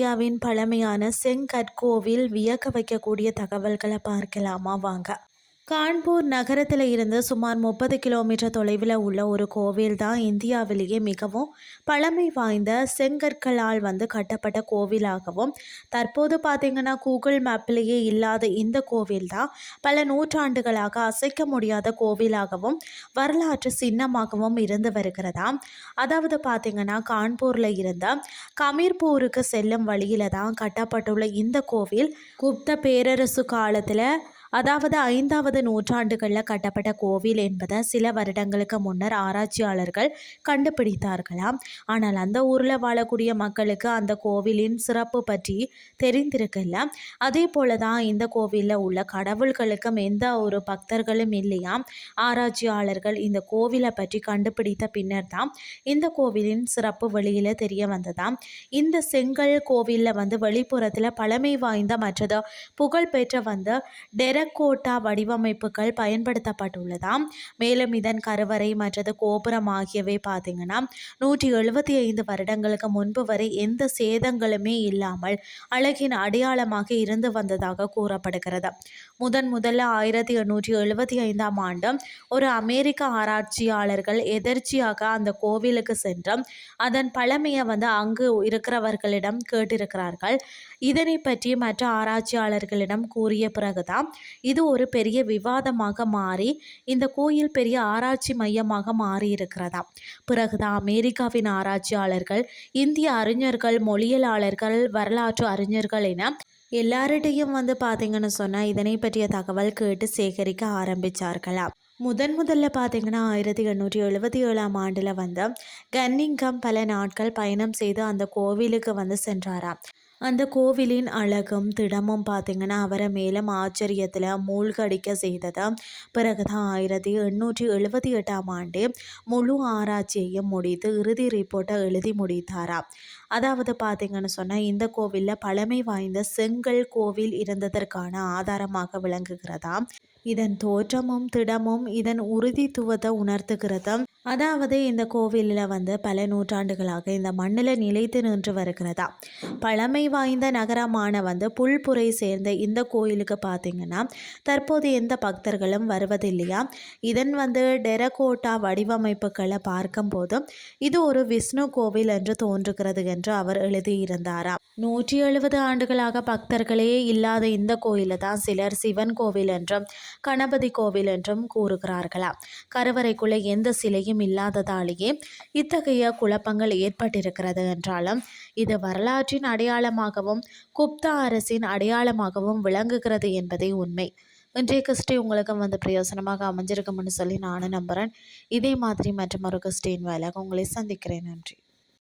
இந்தியாவின் பழமையான செங்கற்கோவில் வியக்க வைக்கக்கூடிய தகவல்களை பார்க்கலாமா வாங்க. கான்பூர் நகரத்தில் இருந்து சுமார் 30 கிலோமீட்டர் தொலைவில் உள்ள ஒரு கோவில் தான் இந்தியாவிலேயே மிகவும் பழமை வாய்ந்த செங்கற்களால் கட்டப்பட்ட கோவிலாகவும், தற்போது பார்த்திங்கன்னா கூகுள் மேப்லேயே இல்லாத இந்த கோவில் தான் பல நூற்றாண்டுகளாக அசைக்க முடியாத கோவிலாகவும் வரலாற்று சின்னமாகவும் இருந்து வருகிறதா. அதாவது பார்த்திங்கன்னா கான்பூரில் இருந்த கமீர்பூருக்கு செல்லும் வழியில தான் கட்டப்பட்டுள்ள இந்த கோவில் குப்த பேரரசு காலத்தில், அதாவது 5வது நூற்றாண்டுகளில் கட்டப்பட்ட கோவில் என்பதை சில வருடங்களுக்கு முன்னர் ஆராய்ச்சியாளர்கள் கண்டுபிடித்தார்களாம். ஆனால் அந்த ஊரில் வாழக்கூடிய மக்களுக்கு அந்த கோவிலின் சிறப்பு பற்றி தெரிந்திருக்கல. அதே போல தான் இந்த கோவிலில் உள்ள கடவுள்களுக்கும் எந்த ஒரு பக்தர்களும் இல்லையாம். ஆராய்ச்சியாளர்கள் இந்த கோவிலை பற்றி கண்டுபிடித்த பின்னர் தான் இந்த கோவிலின் சிறப்பு வெளியில் தெரிய வந்ததாம். இந்த செங்கல் கோவிலில் வெளிப்புறத்தில் பழமை வாய்ந்த மற்றது புகழ்பெற்ற டெரக்கோட்டா வடிவமைப்புகள் பயன்படுத்தப்பட்டுள்ளதாம். மேலும் இதன் கருவறை மற்றது கோபுரம் ஆகியவை பார்த்தீங்கன்னா 175 வருடங்களுக்கு முன்பு வரை எந்த சேதங்களுமே இல்லாமல் அழகின் அடையாளமாக இருந்து வந்ததாக கூறப்படுகிறது. முதல்ல 1875ஆம் ஆண்டு ஒரு அமெரிக்க ஆராய்ச்சியாளர்கள் எதர்ச்சியாக அந்த கோவிலுக்கு சென்று அதன் பழமையை அங்கு இருக்கிறவர்களிடம் கேட்டிருக்கிறார்கள். இதனை பற்றி மற்ற ஆராய்ச்சியாளர்களிடம் கூறிய பிறகுதான் இது ஒரு பெரிய விவாதமாக மாறி இந்த கோயில் பெரிய ஆராய்ச்சி மையமாக மாறி இருக்கிறதா. பிறகுதான் அமெரிக்காவின் ஆராய்ச்சியாளர்கள், இந்திய அறிஞர்கள், மொழியியலாளர்கள், வரலாற்று அறிஞர்கள் என எல்லார்கிட்டையும் பார்த்தீங்கன்னு சொன்னால் இதனை பற்றிய தகவல் கேட்டு சேகரிக்க ஆரம்பித்தார்களாம். முதல்ல பார்த்தீங்கன்னா 1877ஆம் ஆண்டில் கன்னிங்கம் பல நாட்கள் பயணம் செய்து அந்த கோவிலுக்கு சென்றாராம். அந்த கோவிலின் அழகும் திடமும் பார்த்திங்கன்னா அவரை மேலும் ஆச்சரியத்தில் மூழ்கடிக்க செய்தது. பிறகுதான் 1878ஆம் ஆண்டு முழு ஆராய்ச்சியையும் முடித்து இறுதி ரிப்போர்ட்டை எழுதி முடித்தாராம். அதாவது பார்த்திங்கன்னு சொன்னால் இந்த கோவிலில் பழமை வாய்ந்த செங்கல் கோவில் இருந்ததற்கான ஆதாரமாக விளங்குகிறதாம். இதன் தோற்றமும் திடமும் இதன் உறுதித்துவத்தை உணர்த்துகிறது. அதாவது இந்த கோவிலில் பல நூற்றாண்டுகளாக இந்த மண்ணில் நிலைத்து நின்று வருகிறதா. பழமை வாய்ந்த நகரமான புல்புரை சேர்ந்த இந்த கோயிலுக்கு பார்த்திங்கன்னா தற்போது எந்த பக்தர்களும் வருவதில்லையா. இதன் டெரகோட்டா வடிவமைப்புகளை பார்க்கும்போது இது ஒரு விஷ்ணு கோவில் என்று தோன்றுகிறது என்று அவர் எழுதியிருந்தாராம். 170 ஆண்டுகளாக பக்தர்களே இல்லாத இந்த கோயிலை தான் சிலர் சிவன் கோவில் என்றும் கணபதி கோவில் என்றும் கூறுகிறார்களாம். கருவறைக்குள்ளே எந்த சிலையும் இல்லாததாலேயே இத்தகைய குழப்பங்கள் ஏற்பட்டிருக்கிறது என்றாலும் இது வரலாற்றின் அடையாளமாகவும் குப்தா அரசின் அடையாளமாகவும் விளங்குகிறது என்பதே உண்மை. இன்றைய கிறிஸ்டி உங்களுக்கு பிரயோசனமாக அமைஞ்சிருக்கும்னு சொல்லி நானும் நம்புகிறேன். இதே மாதிரி மற்றும் ஒரு கிறிஸ்டின் வேலை உங்களை சந்திக்கிறேன். நன்றி.